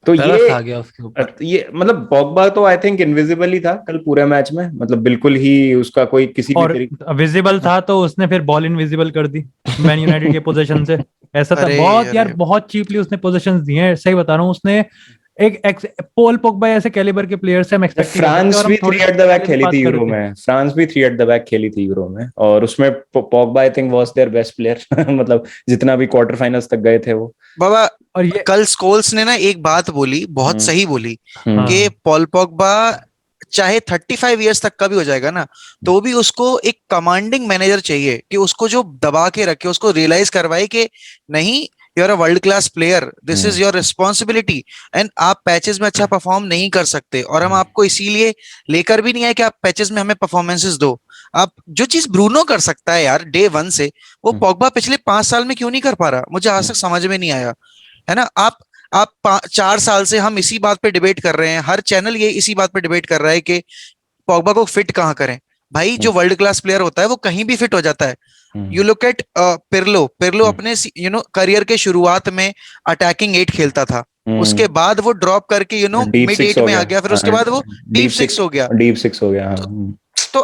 तो तरस आ गया उसके ऊपर। ये मतलब पॉग्बा तो आई थिंक इनविजिबल ही था कल पूरे मैच में, मतलब बिल्कुल ही उसका कोई किसी भी और तरीके। विजिबल था तो उसने फिर बॉल इनविजिबल कर दी मैन यूनाइटेड के पोजीशन से। ऐसा था अरे बहुत यार, अरे बहुत चीपली उसने पोजीशंस दिए हैं, सही बता रहा हूँ। उसने पोल पोग्बा ऐसे कैलिबर के प्लेयर से हम एक्सपेक्ट नहीं कर सकते। फ्रांस और हम भी थोड़ी 3 एट द देर बैक पहले भी खेली बात थी कर यूरो रहे थे। में, फ्रांस भी 3 एट द बैक खेली थी यूरो में, और उसमें Pogba I think was their best player, मतलब जितना भी क्वार्टर फाइनल्स तक गए थे वो। बाबा, और ये कल स्कोल्स ने ना एक बात बोली, बहुत हम्म सही बोली, कि हाँ पॉल पोग्बा चाहे 35 इयर्स तक का भी हो जाएगा ना, तो भी उसको एक कमांडिंग मैनेजर चाहिए कि उसको जो दबा के रखे, उसको रियलाइज करवाए कि नहीं, you are a world class player, this is hmm your responsibility, and आप पैचेस में अच्छा परफॉर्म नहीं कर सकते, और हम आपको इसीलिए लेकर भी नहीं आए कि आप पैचेस में हमें परफॉर्मेंसेस दो। आप जो चीज ब्रूनो कर सकता है यार डे वन से, वो पोग्बा पिछले 5 साल में क्यों नहीं कर पा रहा, मुझे आज तक समझ में नहीं आया। है ना? आप 4 साल से हम इसी बात पे डिबेट कर रहे हैं, हर चैनल ये इसी बात पे डिबेट कर रहा है कि पॉग्बा को फिट कहाँ करें। भाई जो वर्ल्ड क्लास प्लेयर होता है वो कहीं भी फिट हो जाता है। You look eight Pirlo, Pirlo अपने करियर के शुरुआत में अटैकिंग 8 खेलता था, उसके बाद वो ड्रॉप करके डीप मिड सिक्स 8 हो में आ गया। गया, फिर उसके बाद वो डीप डीप 6 सिक्स हो गया। डीप सिक्स हो गया, हाँ। तो, तो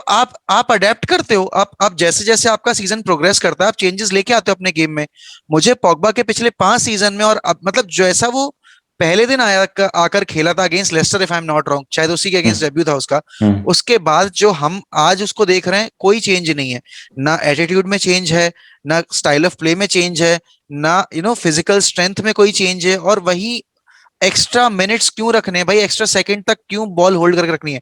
आप अडेप्ट करते हो, आप जैसे जैसे आपका सीजन प्रोग्रेस करता है आप चेंजेस लेके आते हो अपने गेम में। मुझे पॉग्बा के पिछले 5 सीजन में, और अब मतलब जैसा वो पहले दिन आकर खेला था against Leicester, if I am not wrong, शायद उसी के अगेंस्ट डेब्यू था उसका, हम्म उसके बाद जो हम आज उसको देख रहे हैं कोई चेंज नहीं है। ना एटीट्यूड में चेंज है, ना स्टाइल ऑफ प्ले में चेंज है, ना फिजिकल स्ट्रेंथ में कोई चेंज है, और वही एक्स्ट्रा मिनट्स क्यों रखने हैं भाई, एक्स्ट्रा सेकंड तक क्यों बॉल होल्ड करके रखनी है।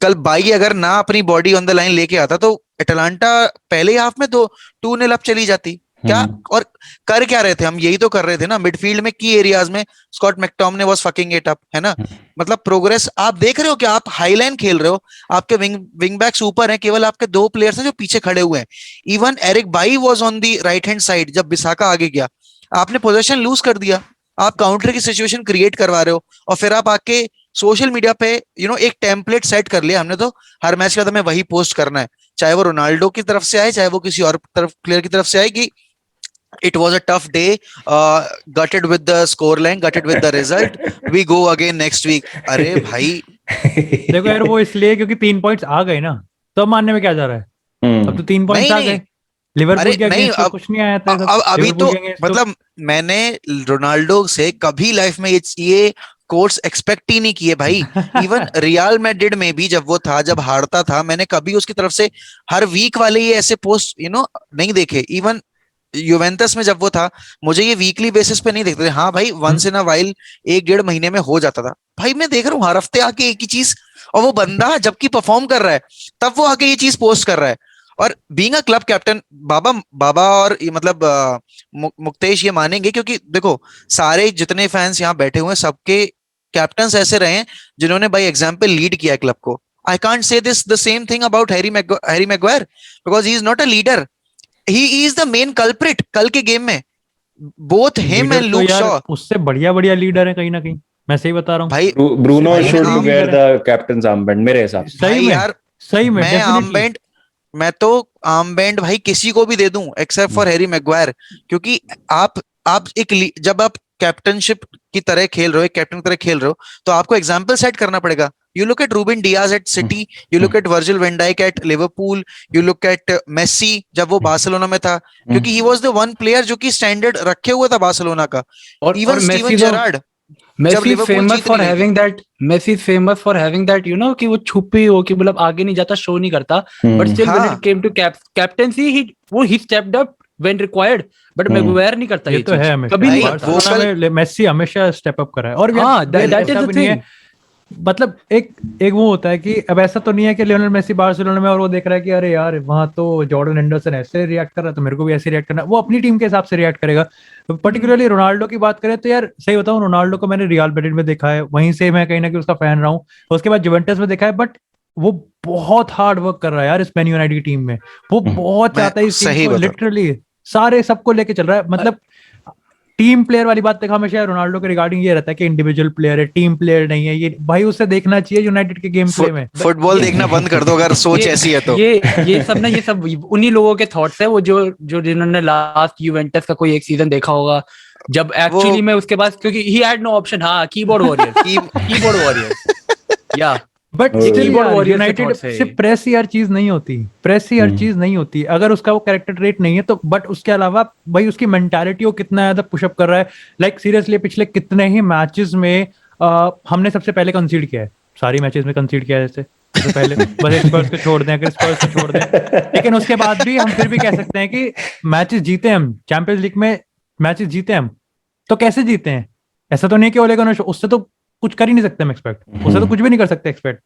कल बाई अगर ना अपनी बॉडी ऑन द लाइन लेके आता तो एटलांटा पहले ही हाफ में तो 2-0 अप चली जाती क्या। हम्म और कर क्या रहे थे हम, यही तो कर रहे थे ना, मिडफील्ड में की एरियाज में Scott McTominay was fucking it up, है ना। मतलब प्रोग्रेस आप देख रहे हो कि आप हाईलाइन खेल रहे हो, आपके विंग बैक्स ऊपर हैं, केवल आपके 2 प्लेयर्स हैं जो पीछे खड़े हुए हैं। Even Eric Bailly was on the right hand side, जब बिसाका आगे गया आपने पोजीशन लूज कर दिया, आप काउंटर की सिचुएशन क्रिएट करवा रहे हो, और फिर आप आके सोशल मीडिया पे एक टेम्पलेट सेट कर लिया हमने, तो हर मैच का हमें वही पोस्ट करना है, चाहे वो रोनाल्डो की तरफ से आए चाहे वो किसी और तरफ प्लेयर की तरफ से आए, कि it was a tough day, gutted with the score line, gutted with the result, we go again next week। अरे भाई देखो यार, वो इसलिए क्योंकि 3 पॉइंट्स आ गए ना, तो मानने में क्या जा रहा है। अब तो 3 पॉइंट्स नहीं आ नहीं, गए, लिवरपूल अरे के नहीं, अगेंस्ट तो अब कुछ नहीं आया था सब, अब अभी लिवरपूल तो के अगेंस्ट तो मतलब मैंने रोनाल्डो से कभी लाइफ में ये कोर्स एक्सपेक्ट ही नहीं किए भाई। इवन रियल मैड्रिड में भी जब वो था, जब हारता था, मैंने कभी उसकी तरफ से हर वीक वाले ये ऐसे पोस्ट नहीं देखे। इवन यूवेंटस में जब वो था, मुझे ये वीकली बेसिस पे नहीं देखते थे, हाँ भाई वंस इन अ वाइल 1-1.5 महीने में हो जाता था। भाई मैं देख रहा हूँ हर हफ्ते आके एक ही चीज, और वो बंदा जबकि परफॉर्म कर रहा है तब वो आके ये चीज पोस्ट कर रहा है। और बीइंग अ क्लब कैप्टन, बाबा बाबा और ये मतलब मुक्तेश ये मानेंगे, क्योंकि देखो सारे जितने फैंस यहाँ बैठे हुए हैं सबके कैप्टन्स ऐसे रहे हैं जिन्होंने बाय एग्जाम्पल लीड किया है क्लब को। I can't say this the same thing about Harry Maguire, because he is not a leader, he is the main culprit कल के गेम में, बोथ हिम लीडर एंड तो लूक यार शॉ। उससे बढ़िया बढ़िया लीडर है कहीं ना कहीं। मैं सही बता रहा हूँ भाई ब्रूनो भाई, should arm wear the captain armband मेरे हिसाब से। भाई सही में यार, सही में मैं डेफिनेटली आर्मबैंड मैं तो आर्मबैंड भाई किसी को भी दे दूं एक्सेप्ट फॉर हैरी मैग्वायर, क्योंकि आप जब आप कैप्टनशिप की तरह खेल रहे हो, एक कैप्टन की तरह खेल रहे हो, तो आपको एग्जाम्पल सेट करना पड़ेगा। You look at Ruben Dias at City, you look at Virgil van Dijk at Liverpool, you look at Messi जब वो बार्सिलोना में था, क्योंकि he was the one player जो कि स्टैंडर्ड रखे हुआ था बार्सिलोना का। और इवन स्टीवन मेसी तो जेरार्ड जब मेसी लिवरपूल फेमस जीत फॉर नहीं रही थी। Having that Messi famous for having that you know कि वो छुपी हो कि मतलब आगे नहीं जाता, शो नहीं करता, बट स्टिल व्हेन हाँ it came to captaincy he stepped up when required, but Maguire नहीं करता ये ये तो चीज, है हमेशा कभी नहीं भाई, करता। बार्सिलोना में मेसी हमेशा स्टेप अप करा है। और हाँ, यार दैट इज ऐसा द भी नहीं है, थिंग। मतलब एक एक वो होता है कि अब ऐसा तो नहीं है कि लियोनेल मेसी बार्सिलोना में और वो देख रहा है कि अरे यार वहां तो जॉर्डन हेंडरसन ऐसे रिएक्ट कर रहा है तो मेरे को भी ऐसे रिएक्ट करना है। वो अपनी टीम के हिसाब से रिएक्ट करेगा। पर्टिकुलरली रोनाल्डो की बात करें तो यार सही बताऊं, रोनाल्डो को मैंने रियल मैड्रिड में देखा है, वहीं से मैं कहीं ना कहीं उसका फैन रहा हूँ। उसके बाद जुवेंटस में देखा है, बट वो बहुत हार्ड वर्क कर रहा है यार इस मैन यूनाइटेड की टीम में। वो बहुत मैं चाहता है इस टीम सही को, बता रहा लिटरली सारे सबको लेके चल रहा है। मतलब टीम प्लेयर वाली बात तक हमेशा रोनाल्डो के रिगार्डिंग ये रहता है कि इंडिविजुअल प्लेयर है, टीम प्लेयर नहीं है। ये भाई उसे देखना चाहिए यूनाइटेड के गेम प्ले में। फुटबॉल देखना बंद कर दो अगर सोच ऐसी है तो। ये सब उन्हीं लोगों के थॉट्स है, वो जो जो जिन्होंने लास्ट यूवेंटस का कोई एक सीजन देखा होगा, जब एक्चुअली में उसके पास, क्योंकि ही हैड नो ऑप्शन। हाँ, कीबोर्ड वॉरियर्स, कीबोर्ड वॉरियर्स या बट ये स्टिल कीबोर्ड यार वॉरियर्स के यूनाइटेड थॉट्स है सिर्फ ये। प्रेस ही हर चीज नहीं होती, प्रेस ही हर चीज नहीं होती। अगर उसका वो कैरेक्टर ट्रेट नहीं है तो, बट उसके अलावा भाई उसकी मेंटालिटी वो कितना ज्यादा पुशअप कर रहा है। लाइक सीरियसली पिछले कितने ही मैचेस में हमने सबसे पहले कंसीड किया है, सारी मैचेस में कंसीड किया है जैसे सबसे पहले। बस एक स्पर्स को छोड़ दें, अगर स्पर्स को छोड़ दें, लेकिन उसके बाद भी हम फिर भी कह सकते हैं कि मैचेस जीते हम, चैंपियंस लीग में मैचेस जीते हम। तो कैसे जीते हैं? ऐसा तो नहीं कि ओले गुनर उससे तो कुछ कर ही नहीं सकते हम एक्सपेक्ट, उससे तो कुछ भी नहीं कर सकते एक्सपेक्ट।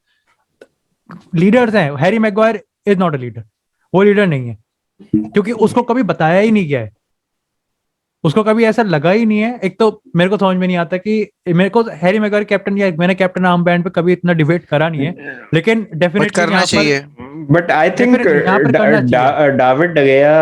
लीडर्स हैं, Harry Maguire is not a leader, वो लीडर नहीं है क्योंकि उसको कभी बताया ही नहीं गया है, उसको कभी ऐसा लगा ही नहीं है। एक तो मेरे को समझ में नहीं आता कि मेरे को हैरी मैग्वायर कैप्टन या मैंने कैप्टन आर्म बैंड पे कभी इतना डिबेट करा नहीं है, लेकिन बट डेफिनेटली करना चाहिए। बट आई थिंक यहाँ पर करना चाहिए। डाविड डगेया,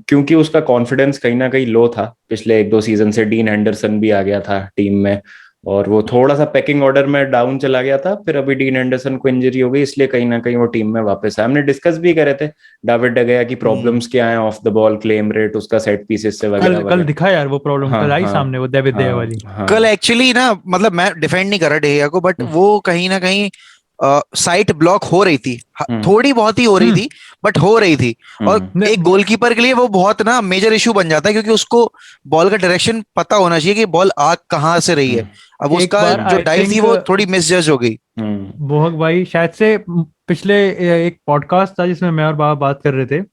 क्योंकि उसका कॉन्फिडेंस कहीं ना कहीं लो था पिछले 1-2 सीजन से, डीन एंडरसन भी आ गया था टीम में और वो थोड़ा सा पैकिंग ऑर्डर में डाउन चला गया था। फिर अभी डीन एंडरसन को इंजरी हो गई, इसलिए कहीं ना कहीं वो टीम में वापस आया। हमने डिस्कस भी करे थे डाविड डगेया की प्रॉब्लम्स क्या है, of the ball claim rate उसका, सेट पीसेस से वगैरह कल वगैरह। दिखा यार वो प्रॉब्लम, हाँ कल आई हाँ सामने वो डेविड देया हाँ वाली। हाँ कल एक्चुअली ना, मतलब मैं डिफेंड नहीं कर रहा डेहिया को, बट वो कहीं ना कहीं साइट ब्लॉक हो रही थी, थोड़ी बहुत ही हो रही थी, बट हो रही थी। और एक गोलकीपर के लिए वो बहुत ना मेजर इशू बन जाता है, क्योंकि उसको बॉल का डायरेक्शन पता होना चाहिए कि बॉल आ कहाँ से रही है। अब एक उसका बार जो I डाइव थी think वो थोड़ी मिसजज हो गई। मोहक भाई शायद से पिछले एक पॉडकास्ट था जिसमें मैं और बाबा बात कर रहे थे,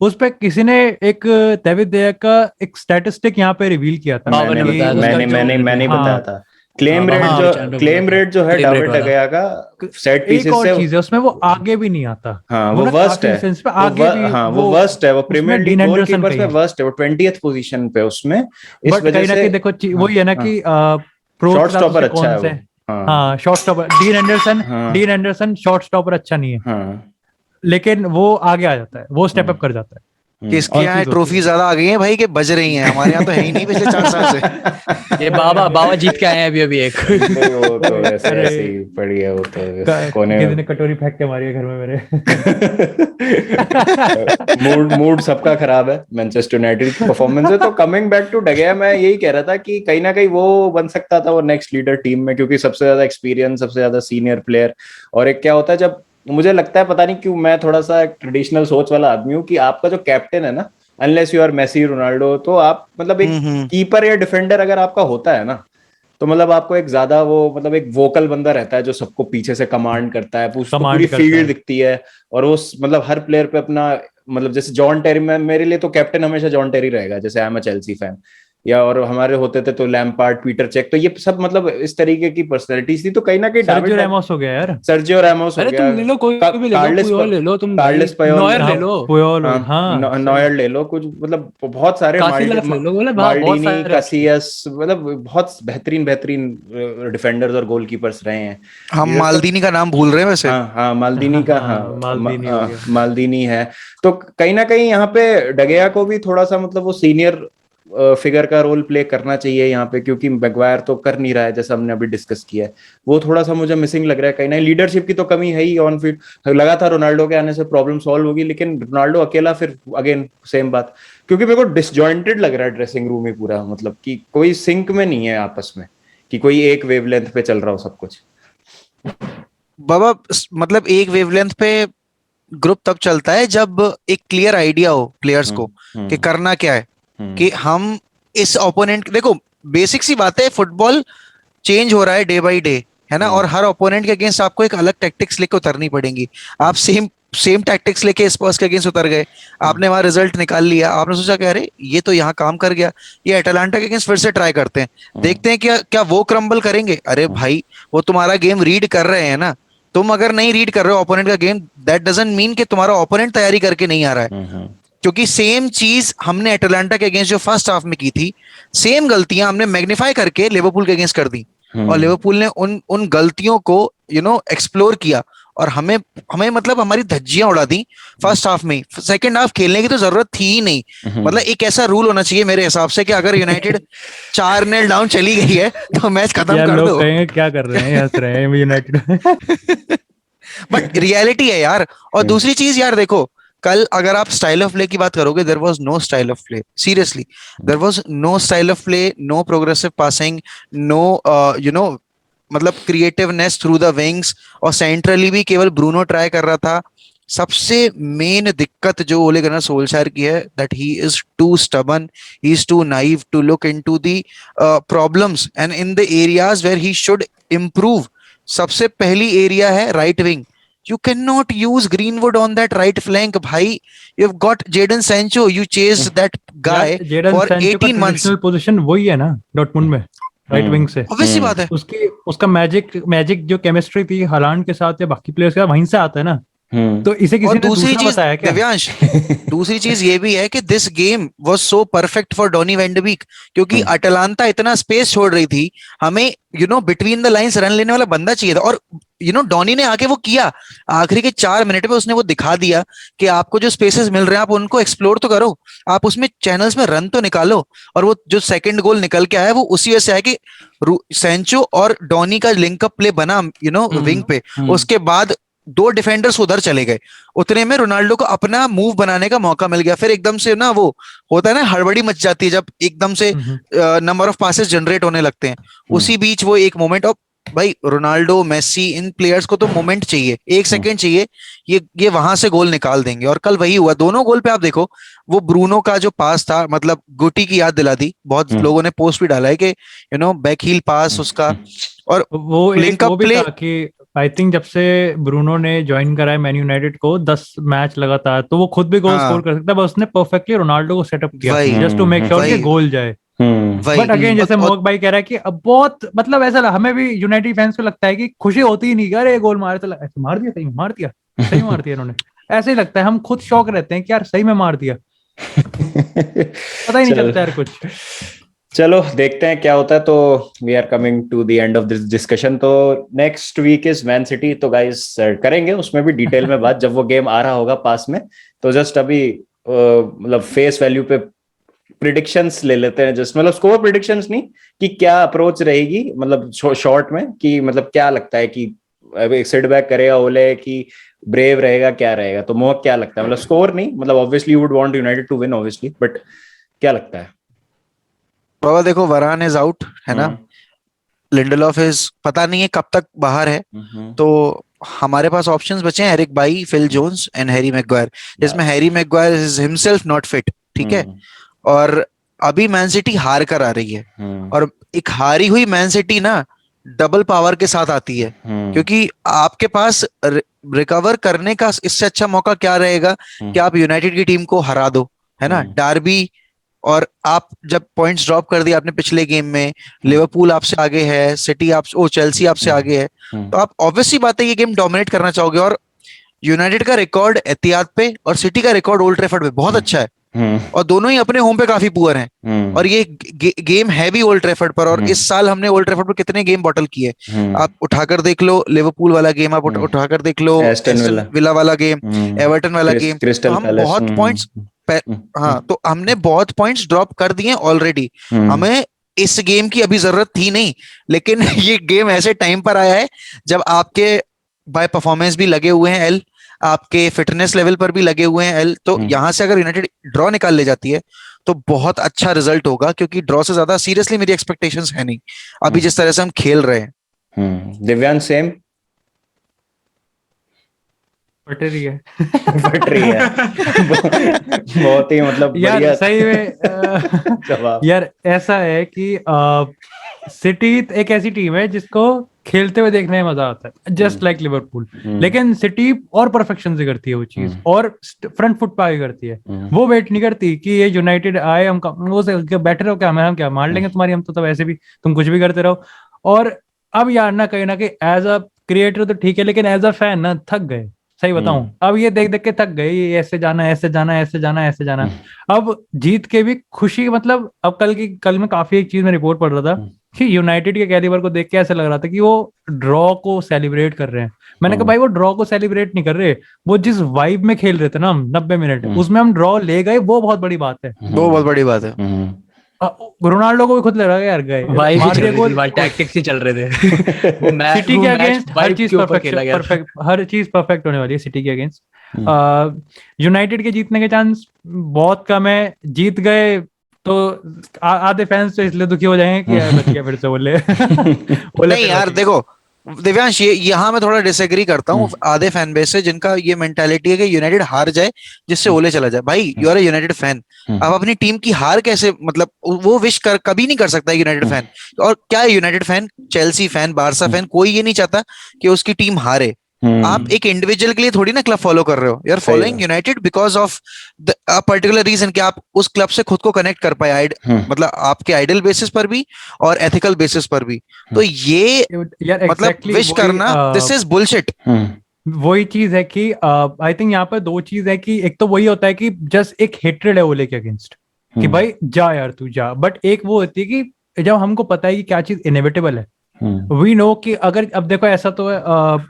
उस पे किसी ने एक डेविड देया का एक स्टैटिस्टिक यहाँ पे रिवील किया था। मैंने कि बताया था, उसका जो- मैंने हाँ, बताया था क्लेम हाँ, रेट हाँ, जो चैंपियन क्लेम बोला था, रेट जो है क्लेम रेट डाविड वाला। डगेया का सेट एक पीसेस और से। चीज है उसमें, वो आगे भी नहीं आता। हाँ वो वो ना वर्स्ट काफी है, इंस्टेंस पे आगे भी हाँ वो वर्स्ट है, वो प्रीमियर उसमें लीग डीन एंडरसन गोलकीपर्स का में ही है। वर्स्ट है, वो 20th पोजीशन पे उसमें। इस बट वजह कहीं ना से कहीं देखो वही है ना हाँ, कि प्रोज शॉर्ट के साथ स्टॉपर उसके अच्छा कौन है से वो। हाँ हाँ शॉर्ट स्टॉपर हाँ डीन एंडरसन शॉर्ट स्टॉपर अच्छा नहीं है, हाँ लेकिन वो आगे आ जाता है, वो स्टेप अप कर जाता है। किसके और यहाँ चीज होती ट्रॉफी है ज्यादा आ गई है भाई, के बज रही हैं? हमारे यहाँ तो है ही नहीं पिछले 4 साल से। ये बाबा जीत के आए हैं अभी एक। नहीं, वो तो वैसे अरे ऐसे ही पड़ी है, वो तो कोने किसी में। ने कटोरी फेंक के मारी है घर में मेरे। मूड सबका खराब है मैनचेस्टर यूनाइटेड की परफॉर्मेंस है। तो कमिंग बैक टू डगेया, मैं यही कह रहा था कि कहीं ना कहीं वो बन सकता था वो नेक्स्ट लीडर टीम में, क्योंकि सबसे ज्यादा एक्सपीरियंस, सबसे ज्यादा सीनियर प्लेयर। और एक क्या होता है, जब मुझे लगता है, पता नहीं क्यों, मैं थोड़ा सा ट्रेडिशनल सोच वाला आदमी हूँ, कि आपका जो कैप्टन है ना, unless you are Messi Ronaldo, तो आप मतलब एक कीपर या डिफेंडर अगर आपका होता है ना, तो मतलब आपको एक ज्यादा वो, मतलब एक वोकल बंदा रहता है जो सबको पीछे से कमांड करता है, उसको पूरी करता फील्ड है। दिखती है। और वो मतलब हर प्लेयर पे अपना, मतलब जैसे जॉन टेरी, में मेरे लिए तो कैप्टन हमेशा जॉन टेरी रहेगा, जैसे I am a Chelsea fan. या और हमारे होते थे तो लैम्पार्ड, पीटर चेक, तो ये सब मतलब इस तरीके की पर्सनैलिटीज थी। तो कहीं ना कहीं सर्जियो रैमोस हो गया यार, सर्जियो रैमोस हो अरे गया, तुम ले लो, कोई भी ले लो, पुयोल ले लो, तुम कार्लेस पयोल, नॉयर ले लो, पुयोल, हाँ हाँ नॉयर ले लो, कुछ मतलब बहुत सारे, कासिलास ले लो, बोले बहुत माल्डीनी, सारे कासियस, मतलब बहुत बेहतरीन बेहतरीन डिफेंडर्स और गोलकीपर्स रहे हैं। हम लीडर तो माल्दीनी का नाम भूल रहे हैं वैसे। हाँ माल्दीनी का, हाँ माल्दीनी हो गया। माल्दीनी है। तो कहीं ना कहीं यहाँ पे डगेया को भी थोड़ा सा, मतलब वो सीनियर फिगर का रोल प्ले करना चाहिए यहाँ पे, क्योंकि मैग्वायर तो कर नहीं रहा है जैसा हमने अभी डिस्कस किया है। वो थोड़ा सा मुझे मिसिंग लग रहा है कहीं ना। लीडरशिप की तो कमी है ही ऑन फील्ड। लगा था रोनाल्डो के आने से प्रॉब्लम सॉल्व होगी, लेकिन रोनाल्डो अकेला फिर अगेन सेम बात, क्योंकि मेरे को डिसजॉइंटेड लग रहा है ड्रेसिंग रूम ही पूरा, मतलब कि कोई सिंक में नहीं है आपस में, कि कोई एक वेवलेंथ पे चल रहा हो सब कुछ। बाबा मतलब एक वेवलेंथ पे ग्रुप तब चलता है जब एक क्लियर आइडिया हो प्लेयर्स को कि करना क्या है, कि हम इस ओपोनेंट, देखो बेसिक सी बात है, फुटबॉल चेंज हो रहा है डे बाय डे, है ना, और हर ओपोनेंट के अगेंस्ट आपको एक अलग टैक्टिक्स लेके उतरनी पड़ेंगी। आप सेम टैक्टिक्स लेके स्पर्स के अगेंस्ट उतर गए, आपने वहां रिजल्ट निकाल लिया, आपने सोचा कि अरे ये तो यहाँ काम कर गया, ये एटलांटा के अगेंस्ट फिर से ट्राई करते हैं, देखते हैं क्या क्या वो क्रम्बल करेंगे। अरे भाई वो तुम्हारा गेम रीड कर रहे हैं ना, तुम अगर नहीं रीड कर रहे हो ओपोनेंट का गेम, दैट डजंट मीन कि तुम्हारा ओपोनेंट तैयारी करके नहीं आ रहा है। क्योंकि सेम चीज हमने एटलांटा के अगेंस्ट जो फर्स्ट हाफ में की थी, सेम गलतियां हमने मैग्नीफाई करके लिवरपूल के अगेंस्ट कर दी, और लिवरपूल ने उन गलतियों को एक्सप्लोर किया, और हमें मतलब हमारी धज्जियां उड़ा दी फर्स्ट हाफ में। सेकंड हाफ खेलने की तो जरूरत थी ही नहीं। मतलब एक ऐसा रूल होना चाहिए मेरे हिसाब से कि अगर यूनाइटेड 4-0 डाउन चली गई है तो मैच खत्म कर दो। लोग कहेंगे क्या कर रहे हैं, हंस रहे हैं यूनाइटेड। बट रियलिटी है यार। और दूसरी चीज यार देखो, कल अगर आप स्टाइल ऑफ प्ले की बात करोगे, there was no style of play, seriously there was no style of play, no progressive passing, no मतलब क्रिएटिवनेस थ्रू द विंग्स, और सेंट्रली भी केवल ब्रूनो ट्राई कर रहा था। सबसे मेन दिक्कत जो ओले गनर सोल्शायर की है, that he is too stubborn, he is too naive to look into the problems and in the areas where he should improve. सबसे पहली एरिया है right wing. You cannot use Greenwood on that right flank, भाई. You've got Jadon Sancho. You chased that guy for 18 months. Position वही है ना डॉर्टमुंड में, राइट विंग से। Obviously बात है। उसका मैजिक जो केमिस्ट्री थी हालांड के साथ या बाकी प्लेयर्स के साथ, वहीं से आता है ना। तो इसे किसी ने दूसरी चीज बताया क्या? दिव्यांश, दूसरी चीज ये भी है कि this game was so perfect for Donny van de Beek, क्योंकि अटलांटा इतना स्पेस छोड़ रही थी, हमें बिटवीन द लाइंस रन लेने वाला बंदा चाहिए था, और डॉनी ने आके वो किया। आखिरी के 4 मिनट में उसने वो दिखा दिया कि आपको जो स्पेसेस मिल रहे हैं आप उनको एक्सप्लोर तो करो, आप उसमें चैनल्स में रन तो निकालो। और वो जो सेकंड गोल निकल के आया वो उसी वजह से है कि सेंचो और डॉनी का लिंकअप प्ले बना विंग पे। उसके बाद 2 डिफेंडर्स उधर चले गए, उतने में रोनाल्डो को अपना मूव बनाने का मौका मिल गया। फिर एकदम से ना वो होता है ना, हड़बड़ी मच जाती है जब एकदम से नंबर ऑफ पासेस जनरेट होने लगते हैं। उसी बीच वो एक मोमेंट, और भाई रोनाल्डो, मेसी, इन प्लेयर्स को तो मोमेंट चाहिए, 1 सेकंड चाहिए, ये वहां से गोल निकाल देंगे। और कल वही हुआ। दोनों गोल पे आप देखो, वो ब्रूनो का जो पास था, मतलब गुटी की याद दिला दी। बहुत लोगों ने पोस्ट भी डाला है कि बैक हील पास उसका, और वो लिंकअप प्ले कि आई थिंक जब से ब्रूनो ने ज्वाइन करा है मैन यूनाइटेड को 10 मैच लगातार, तो वो खुद भी गोल स्कोर कर सकता है, बस उसने परफेक्टली रोनाल्डो को सेटअप किया जस्ट टू मेक श्योर कि गोल जाए। बट अगेन जैसे मोहक भाई कह रहा है कि अब बहुत मतलब ऐसा हमें भी यूनाइटेड फैंस को लगता है कि खुशी होती ही नहीं, अरे गोल मारे तो ऐसे मार दिया, सही मार दिया इन्होंने, ऐसे ही लगता है। हम खुद शौक रहते हैं कि यार सही में मार दिया, पता ही नहीं चलता यार कुछ। चलो देखते हैं क्या होता है। तो we are coming to the end of this discussion. तो next week is Man City, तो गाइस करेंगे उसमें भी डिटेल में बात जब वो गेम आ रहा होगा पास में। तो जस्ट अभी मतलब फेस वैल्यू पे प्रिडिक्शंस ले लेते हैं, जस्ट मतलब स्कोर प्रिडिक्शंस नहीं, कि क्या अप्रोच रहेगी मतलब शॉर्ट में, कि मतलब क्या लगता है कि सेट बैक करेगा ओले कि ब्रेव रहेगा, क्या रहेगा। तो मोहक क्या लगता है, मतलब स्कोर नहीं, मतलब obviously you would want United to win obviously, but क्या लगता है? बाबा देखो, वरान इज आउट है ना, लिंडलॉफ इज पता नहीं है कब तक बाहर है, तो हमारे पास ऑप्शंस बचे हैं Eric Bailly, Phil Jones and Harry Maguire, जिसमें Harry Maguire is himself not fit, ठीक है। और अभी मैन सिटी हार कर आ रही है, और एक हारी हुई मैन सिटी ना डबल पावर के साथ आती है, क्योंकि आपके पास रिकवर करने का इससे अच्छा मौका क्या रहेगा कि आप यूनाइटेड की टीम को हरा दो, है ना। डार्बी, और आप जब पॉइंट्स ड्रॉप कर दिए आपने पिछले गेम में, लिवरपूल आपसे आगे है, सिटी चेल्सी आपसे आगे है, तो आप ऑब्वियसली बात है ये गेम डोमिनेट करना चाहोगे। और यूनाइटेड का रिकॉर्ड एतिहाद पे और सिटी का रिकॉर्ड ओल्ड ट्रैफर्ड पे बहुत अच्छा है, और दोनों ही अपने होम पे काफी पुअर हैं, और ये गेम है भी ओल्ड ट्रैफर्ड पर। और इस साल हमने ओल्ड ट्रैफर्ड पर कितने गेम बॉटल किए, आप उठाकर देख लो, लिवरपूल वाला गेम आप उठाकर देख लो, एस्टन विला वाला गेम, एवर्टन वाला गेम, तो हम बहुत पॉइंट्स हाँ, तो हमने बहुत पॉइंट्स ड्रॉप कर दिए ऑलरेडी। हमें इस गेम की अभी जरूरत थी नहीं, लेकिन ये गेम ऐसे टाइम पर आया है जब आपके बाय परफॉर्मेंस भी लगे हुए हैं एल, आपके फिटनेस लेवल पर भी लगे हुए हैं एल। तो यहां से अगर यूनाइटेड ड्रॉ निकाल ले जाती है तो बहुत अच्छा रिजल्ट होगा, क्योंकि ड्रॉ से ज्यादा सीरियसली मेरी एक्सपेक्टेशंस है नहीं अभी जिस तरह से हम खेल रहे हैं। दिव्यांश सेम फट रही है फट रही है बहुत ही मतलब यार बढ़िया सही में जवाब। यार ऐसा है कि सिटी एक ऐसी टीम है जिसको खेलते हुए देखने में मजा आता है, जस्ट लाइक लिवरपूल। लेकिन सिटी और परफेक्शन से करती है वो चीज, और फ्रंट फुट पे आगे करती है। वो वेट नहीं करती कि ये यूनाइटेड आए, हम वो से बैठे रहो, क्या हम क्या मार लेंगे तुम्हारी, हम तो वैसे भी तुम कुछ भी करते रहो। और अब यार ना कहीं एज अ क्रिएटर तो ठीक है, लेकिन एज अ फैन ना थक गए, सही बताऊं। अब ये देख देख के थक गए, ये ऐसे जाना ऐसे जाना ऐसे जाना ऐसे जाना। अब जीत के भी खुशी, मतलब अब कल में काफी एक चीज में रिपोर्ट पढ़ रहा था कि यूनाइटेड के कैलिबर को देख के ऐसा लग रहा था कि वो ड्रॉ को सेलिब्रेट कर रहे हैं। मैंने कहा भाई वो ड्रॉ को सेलिब्रेट नहीं कर रहे, वो जिस वाइब में खेल रहे थे ना हम 90 मिनट, उसमें हम ड्रॉ ले गए, वो बहुत बड़ी बात है। वो बहुत बड़ी बात है। रोनाल्डो को भी खुद लग रहा है यार गए भाई टैक्टिक्स ही चल रहे थे वो मैच सिटी के अगेंस्ट हर चीज परफेक्ट होने वाली है सिटी के अगेंस्ट। यूनाइटेड के जीतने के चांस बहुत कम है। जीत गए तो आधे फैंस तो इसलिए दुखी हो जाएंगे कि यार बच गया फिर से बोले नहीं यार देखो दिव्यांश, ये यहाँ मैं थोड़ा डिसएग्री करता हूँ आधे फैन बेस से जिनका ये मेंटालिटी है कि यूनाइटेड हार जाए जिससे ओले चला जाए। भाई you are a United fan, आप अपनी टीम की हार कैसे, मतलब वो विश कभी नहीं कर सकता यूनाइटेड फैन। और क्या है United fan, Chelsea fan, Barça fan, कोई ये नहीं चाहता कि उसकी टीम हारे। आप एक इंडिविजुअल के लिए थोड़ी ना क्लब फॉलो कर रहे हो, you are following United because of a particular reason कि आप उस क्लब से खुद को कनेक्ट कर पाए, मतलब आपके आइडल बेसिस पर भी और एथिकल बेसिस पर भी। तो ये मतलब विश करना, दिस इज बुलशिट। वही चीज है कि आई थिंक यहाँ पर दो चीज है कि एक तो वही होता है कि जस्ट एक हेट्रेड है ओले के अगेंस्ट कि भाई जा यार तू जा, बट एक वो होती है कि जब हमको पता है कि क्या चीज इनएविटेबल है, वी नो कि अगर अब देखो ऐसा तो है,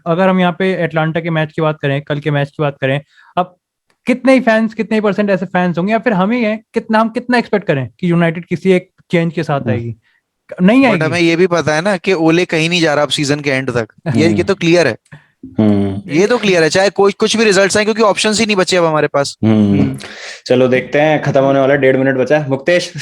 अगर हम यहाँ पे एटलांटा के मैच की बात करें, कल के मैच की बात करें, अब कितने ही फैंस, कितने ही परसेंट ऐसे फैंस होंगे, या फिर हम ही हैं, हम कितना एक्सपेक्ट करें कि यूनाइटेड किसी एक चेंज के साथ आएगी? नहीं आएगी। हमें ये भी पता है ना कि ओले कहीं नहीं जा रहा अब सीजन के एंड तक, ये तो क्लियर है। ये तो क्लियर है, चाहे कोई कुछ भी रिजल्ट्स आए, क्योंकि ऑप्शंस ही नहीं बचे अब हमारे पास। चलो देखते हैं, खत्म होने वाला 1.5 मिनट बचा है। Muktesh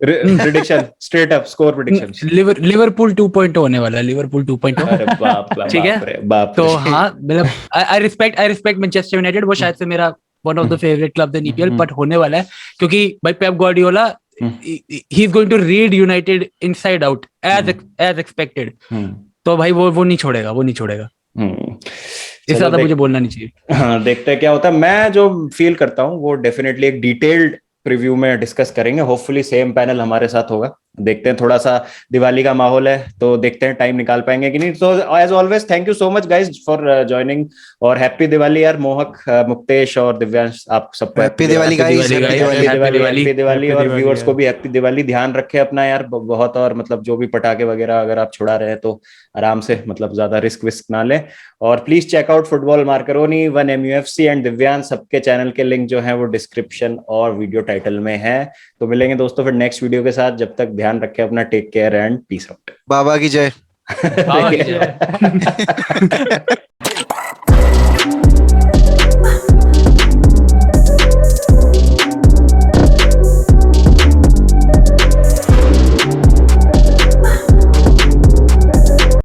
prediction, straight up score prediction. Liverpool 2.0 होने वाला है, लिवरपूल 2.0। अरे बाप ठीक है, तो हाँ मतलब आई रिस्पेक्ट मैनचेस्टर यूनाइटेड, वो शायद से मेरा one of the favourite club in EPL, but होने वाला है क्योंकि भाई Pep Guardiola he is going to read United inside out as expected. तो भाई वो नहीं छोड़ेगा, वो नहीं छोड़ेगा। इससे ज्यादा मुझे बोलना नहीं चाहिए। हाँ, देखते हैं क्या होता है। मैं जो फील करता हूँ वो डेफिनेटली एक डिटेल्ड प्रीव्यू में डिस्कस करेंगे। होपफुली सेम पैनल हमारे साथ होगा। देखते हैं, थोड़ा सा दिवाली का माहौल है तो देखते हैं टाइम निकाल पाएंगे कि नहीं। तो as always thank you so much guys for joining, और हैप्पी दिवाली यार मोहक, मुक्तेश और दिव्यांश, आप सबको happy Diwali guys, happy Diwali. और व्यूअर्स को भी हैप्पी दिवाली। ध्यान रखें अपना यार बहुत, और मतलब जो भी पटाखे वगैरह अगर आप छुड़ा रहे हैं तो आराम से, मतलब ज्यादा रिस्क विस्क ना लें। और please check out football macaroni, 1MUFC and Divyansh, सबके चैनल के लिंक जो है वो डिस्क्रिप्शन और वीडियो टाइटल में है। तो मिलेंगे दोस्तों फिर नेक्स्ट वीडियो के साथ। जब तक ध्यान रखें अपना, take care and peace out. Baba की जय। बाबा की जय।